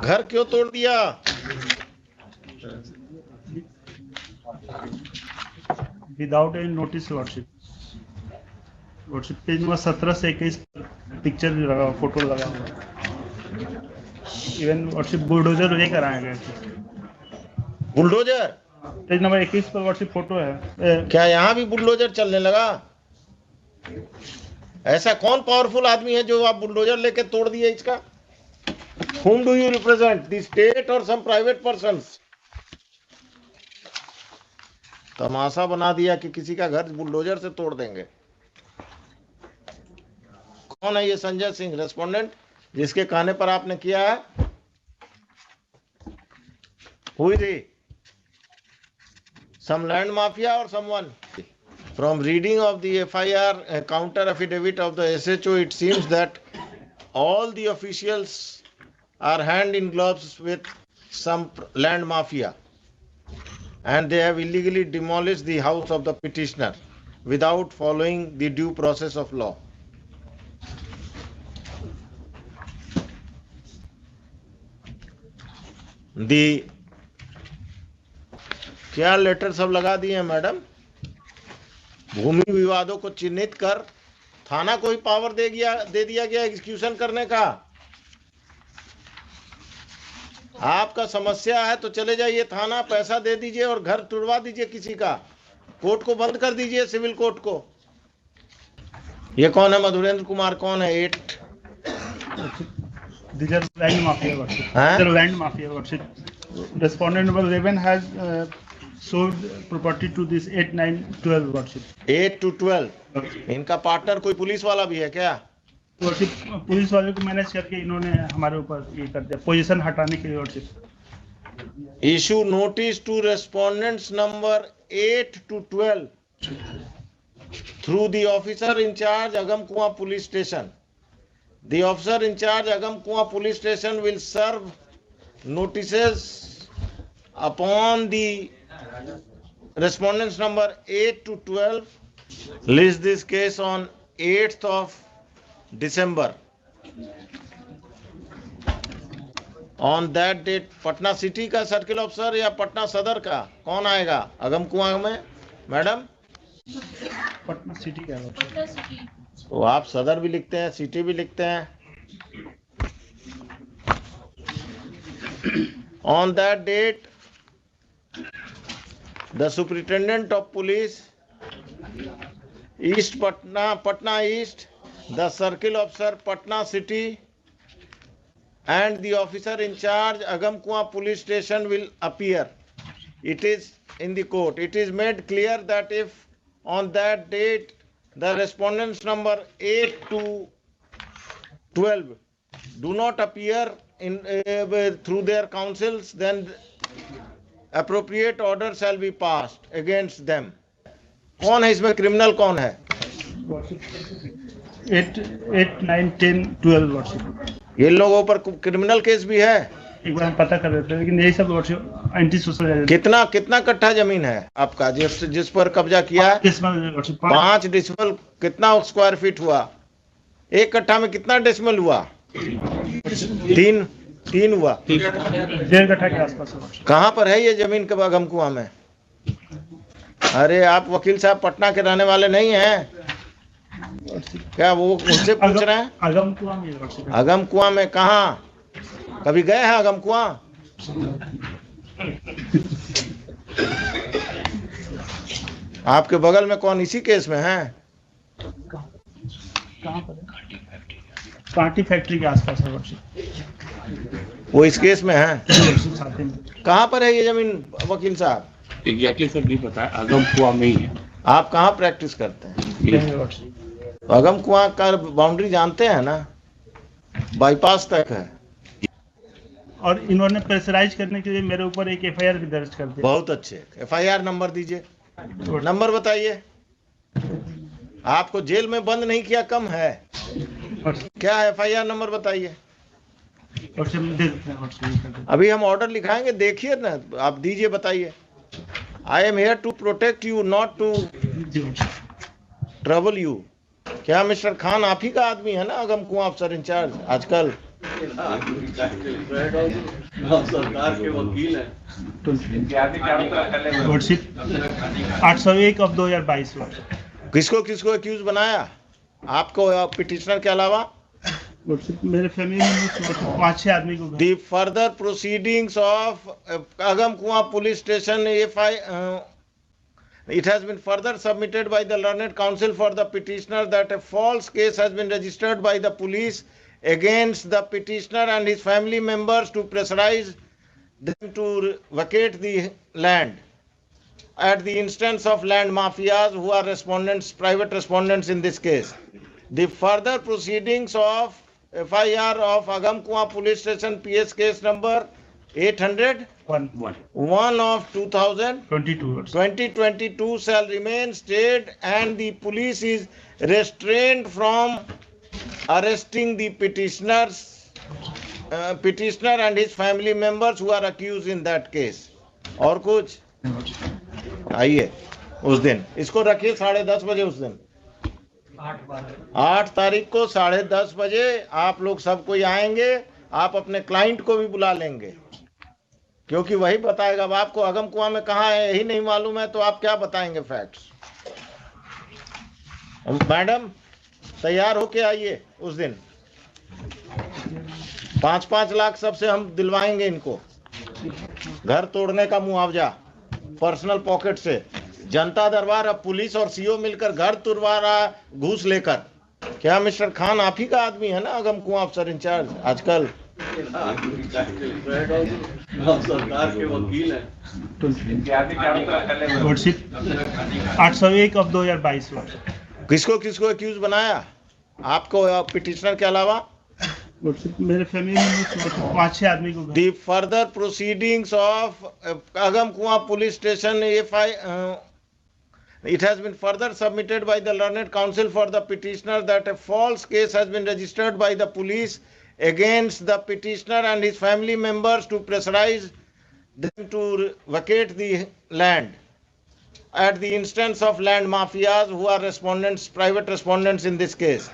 घर क्यों तोड़ दिया? Without any notice lordship. Lordship page number 17 से 21 पिक्चर भी लगा, फोटो लगा हुआ। इवन लॉर्डशिप बुलडोजर लेकर आए गए थे। बुलडोजर? पेज नंबर 21 पर लॉर्डशिप फोटो है। क्या यहाँ भी बुलडोजर चलने लगा? ऐसा कौन पावरफुल आदमी है जो आप बुलडोजर लेके तोड़ दिए इसका? Whom do you represent? The state or some private persons? तमाशा बना दिया कि किसी का घर बुलडोजर से तोड़ देंगे। कौन है ये संजय सिंह रेस्पोंडेंट जिसके कहने पर आपने किया है? Who is he? Some land mafia or someone? From reading of the FIR counter affidavit of the SHO, it seems that all the officials are hand in gloves with some land mafia, and they have illegally demolished the house of the petitioner without following the due process of law. The क्या letter सब लगा दिए हैं madam? भूमि विवादों को चिन्हित कर थाना को ही पावर दे दिया गया एग्जीक्यूशन करने का। आपका समस्या है तो चले जाइए थाना, पैसा दे दीजिए और घर तुड़वा दीजिए किसी का, कोर्ट को बंद कर दीजिए, सिविल कोर्ट को। ये कौन है? मधुरेंद्र कुमार कौन है? 8 land mafia land mafia respondent number 11 has sold property to this 8, 9, 12 worship. 8 to 12। इनका पार्टनर कोई पुलिस वाला भी है क्या? पुलिस वाले को मैनेज करके इन्होंने हमारे ऊपर ये कर दिया, पोजीशन हटाने के लिए वर्षिप। Issue notice to respondents number 8 to 12 through the officer in charge Agamkuwa police station. The officer in charge Agamkuwa police station will serve notices upon the respondents number 8 to 12. List this case on 8th of December. On that date, Patna city का circle officer या पटना सदर का कौन आएगा अगमकुआं में? Madam Patna city का है। तो आप सदर भी लिखते हैं, सिटी भी लिखते हैं। On that date, the superintendent of police East Patna East, the circle officer Patna City, and the officer in charge Agamkuwa police station will appear. It is in the court. It is made clear that if on that date the respondents number 8 to 12 do not appear in through their counsels, then appropriate order shall be passed against them. कौन है इसमें? Criminal कौन है? 8, 9, 10, 12 worship. ये लोगों पर criminal case भी है। एक बार हम पता कर रहे थे, लेकिन यही सब वर्षिप एंटी सोशल। कितना कट्ठा जमीन है आपका जिस पर कब्जा किया है? 5 डेसिमल। कितना स्क्वायर फीट हुआ? एक कट्ठा में कितना डेसिमल हुआ? 3 हुआ। 1.5 कट्ठा के आसपास। कहाँ पर है ये जमीन के अगमकुआं में? अरे आप वकील साहब पटना के रहने वाले नहीं हैं क्या? वो उनसे पूछ रहे हैं। अगमकुआं में। अगमकुआं में कहाँ? कभी गए हैं अगमकुआं? आपके बगल में कौन इसी केस में है? कहाँ पर? कांटी फैक्ट्री के आसपास है वर्षिप। वो इस केस में है? कहाँ पर है ये जमीन वकील साहब? एग्जैक्टली सर नहीं पता, अगमकुआं में ही है। आप कहाँ प्रैक्टिस करते हैं? अगमकुआं का बाउंड्री जानते हैं ना? बाईपास तक है। और इन्होंने प्रेशराइज करने के लिए मेरे ऊपर एक एफआईआर भी दर्ज कर दिया। बहुत अच्छे। एफआईआर नंबर दीजिए, नंबर बताइए। आपको जेल में बंद नहीं किया कम है क्या? एफआईआर नंबर बताइए। अभी हम ऑर्डर लिखाएंगे, देखिए ना, आप दीजिए, बताइए। I am here to protect you, not to trouble you. क्या मिस्टर खान आप ही का आदमी है ना अगमकुआं अफसर इंचार्ज आजकल? सरकार के वकील हैं। लॉर्डशिप 801 ऑफ 2022 किसको किसको एक्यूज बनाया? आपको पिटिशनर के अलावा? लॉर्डशिप मेरे फैमिली में 5-6 आदमी को The further proceedings of Agamkuwa police station, it has been further submitted by the learned counsel for the petitioner that a false case has been registered by the police against the petitioner and his family members to pressurize them to vacate the land at the instance of land mafias who are respondents, private respondents in this case. The further proceedings of FIR of Agamkuwa police station PS case number 801 of 2022 shall remain stayed, and the police is restrained from arresting the petitioner and his family members who are accused in that case. और कुछ आइए उस दिन इसको रखिए 10:30 बजे। उस दिन 8 तारीख को 10:30 बजे आप लोग सब कोई आएंगे। आप अपने क्लाइंट को भी बुला लेंगे, क्योंकि वही बताएगा। अब आपको अगमकुआं में कहाँ है यही नहीं मालूम है तो आप क्या बताएंगे फैक्ट्स? मैडम तैयार होके आइए उस दिन। 5-5 लाख सबसे हम दिलवाएंगे इनको, घर तोड़ने का मुआवजा पर्सनल पॉकेट से। जनता दरबार अब पुलिस और सीओ मिलकर घर तुड़वा रहा घूस लेकर। क्या मिस्टर खान आप ही का आदमी है ना अगमकुआं अफसर इंचार्ज आजकल? सरकार के वकील हैं। लॉर्डशिप 801 ऑफ 2022 किसको किसको एक्यूज बनाया? आपको पिटिशनर के अलावा? लॉर्डशिप मेरे फैमिली में 5-6 आदमी को। The further proceedings of Agamkuwa police station, it has been further submitted by the learned counsel for the petitioner that a false case has been registered by the police against the petitioner and his family members to pressurize them to vacate the land at the instance of land mafias who are respondents, private respondents in this case.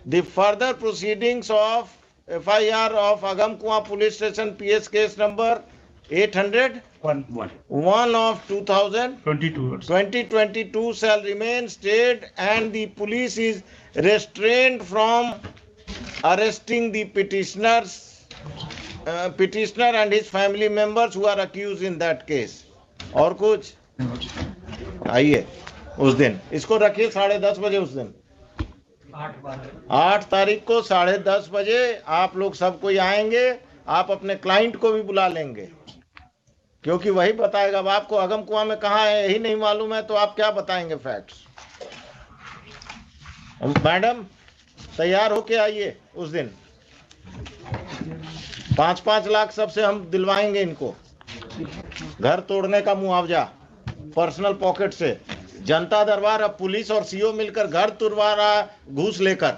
The further proceedings of FIR of Agamkuwa police station PS case number 801 of 2022 shall remain stayed, and the police is restrained from arresting the petitioner and his family members who are accused in that case. और कुछ आइए उस दिन इसको रखिए 10:30 बजे। उस दिन 8 तारीख को 10:30 बजे आप लोग सब कोई आएंगे। आप अपने क्लाइंट को भी बुला लेंगे, क्योंकि वही बताएगा। अब आपको अगमकुआं में कहाँ है यही नहीं मालूम है तो आप क्या बताएंगे फैक्ट्स? मैडम तैयार होके आइए उस दिन। 5-5 लाख सबसे हम दिलवाएंगे इनको, घर तोड़ने का मुआवजा पर्सनल पॉकेट से। जनता दरबार अब पुलिस और सीओ मिलकर घर तुड़वा रहा घूस लेकर।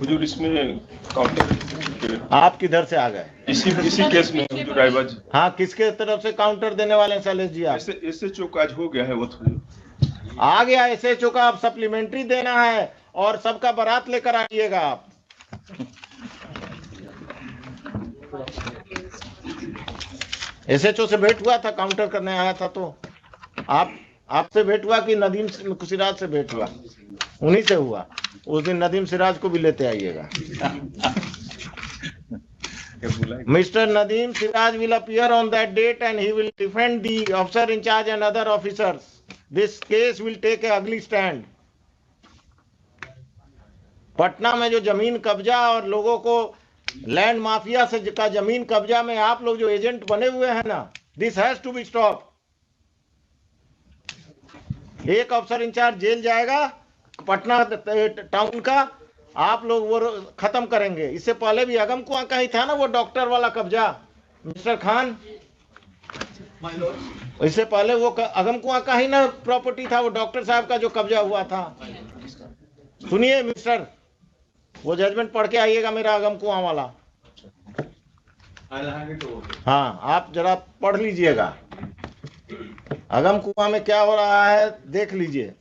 हुजूर इसमें काउंटर आप किधर से आ गए? इसी केस में हुजूर आइबाज। हाँ, किसके तरफ से काउंटर देने वाले हैं शैलेश जी? आप एसएचओ का आज हो गया है वो आ गया एसएचओ का। अब सप्लीमेंट्री देना है और सबका बारात लेकर आइएगा आप। एसएचओ से भेंट हुआ था, काउंटर करने आया था। तो आपसे भेंट हुआ कि नदीम सिराज से भेंट हुआ? उन्हीं से हुआ। उस दिन नदीम सिराज को भी लेते आइएगा। Mr. Nadeem Siraj will appear on that date and he will defend the officer in charge and other officers. This case will take a ugly stand. Patna में जो जमीन कब्जा और लोगों को लैंड माफिया से का जमीन कब्जा में आप लोग जो एजेंट बने हुए हैं ना, this has to be stop. एक अफसर इंचार्ज जेल जाएगा पटना टाउन का, आप लोग वो खत्म करेंगे। इससे पहले भी अगमकुआं का ही था ना वो डॉक्टर वाला कब्जा, मिस्टर खान। इससे पहले वो अगमकुआं का ही ना प्रॉपर्टी था वो डॉक्टर साहब का जो कब्जा हुआ था। सुनिए मिस्टर, वो जजमेंट पढ़ के आइएगा मेरा अगमकुआं वाला। हाँ, आप जरा पढ़ लीजिएगा। अगम कुआं में क्या हो रहा है देख लीजिए।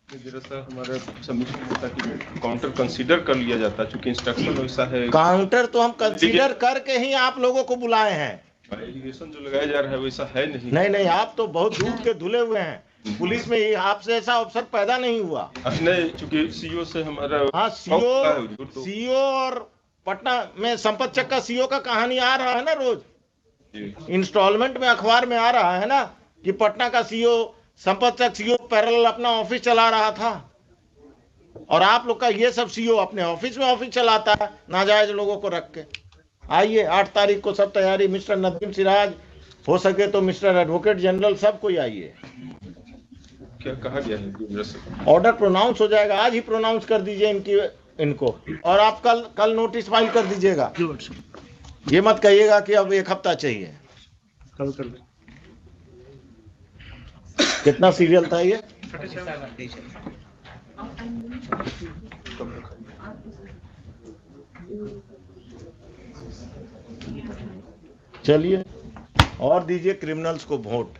जरा सा हमारा सबमिशन होता कि काउंटर कंसीडर कर लिया जाता, चूंकि इंस्ट्रक्शन वैसा है। काउंटर तो हम कंसीडर करके ही आप लोगों को बुलाए हैं। एलिगेशन जो लगाया जा रहा है वैसा है नहीं। नहीं नहीं, आप तो बहुत दूध के धुले हुए हैं। पुलिस में ही आपसे ऐसा अवसर पैदा नहीं हुआ। नहीं, चूंकि सीओ से हमारा हाँ, तो सीओ और पटना में संपत चक का सीओ का कहानी आ रहा है ना रोज, जी। इंस्टॉलमेंट में अखबार में आ रहा है ना कि पटना का सीओ संपत चक सीओ पैरेलल अपना ऑफिस चला रहा था, और आप लोग का ये सब सीओ अपने ऑफिस में ऑफिस चलाता है नाजायज लोगों को रख के। आइए 8 तारीख को सब तैयारी, मिस्टर नदीम सिराज, हो सके तो मिस्टर एडवोकेट जनरल, सब कोई आइए। क्या कहा गया है? ऑर्डर प्रोनाउंस हो जाएगा, आज ही प्रोनाउंस कर दीजिए इनको, और आप कल नोटिस फाइल कर दीजिएगा। ये मत कहिएगा कि अब 1 हफ्ता चाहिए। कल कर ले। कितना सीरियल था ये? चलिए, और दीजिए क्रिमिनल्स को वोट।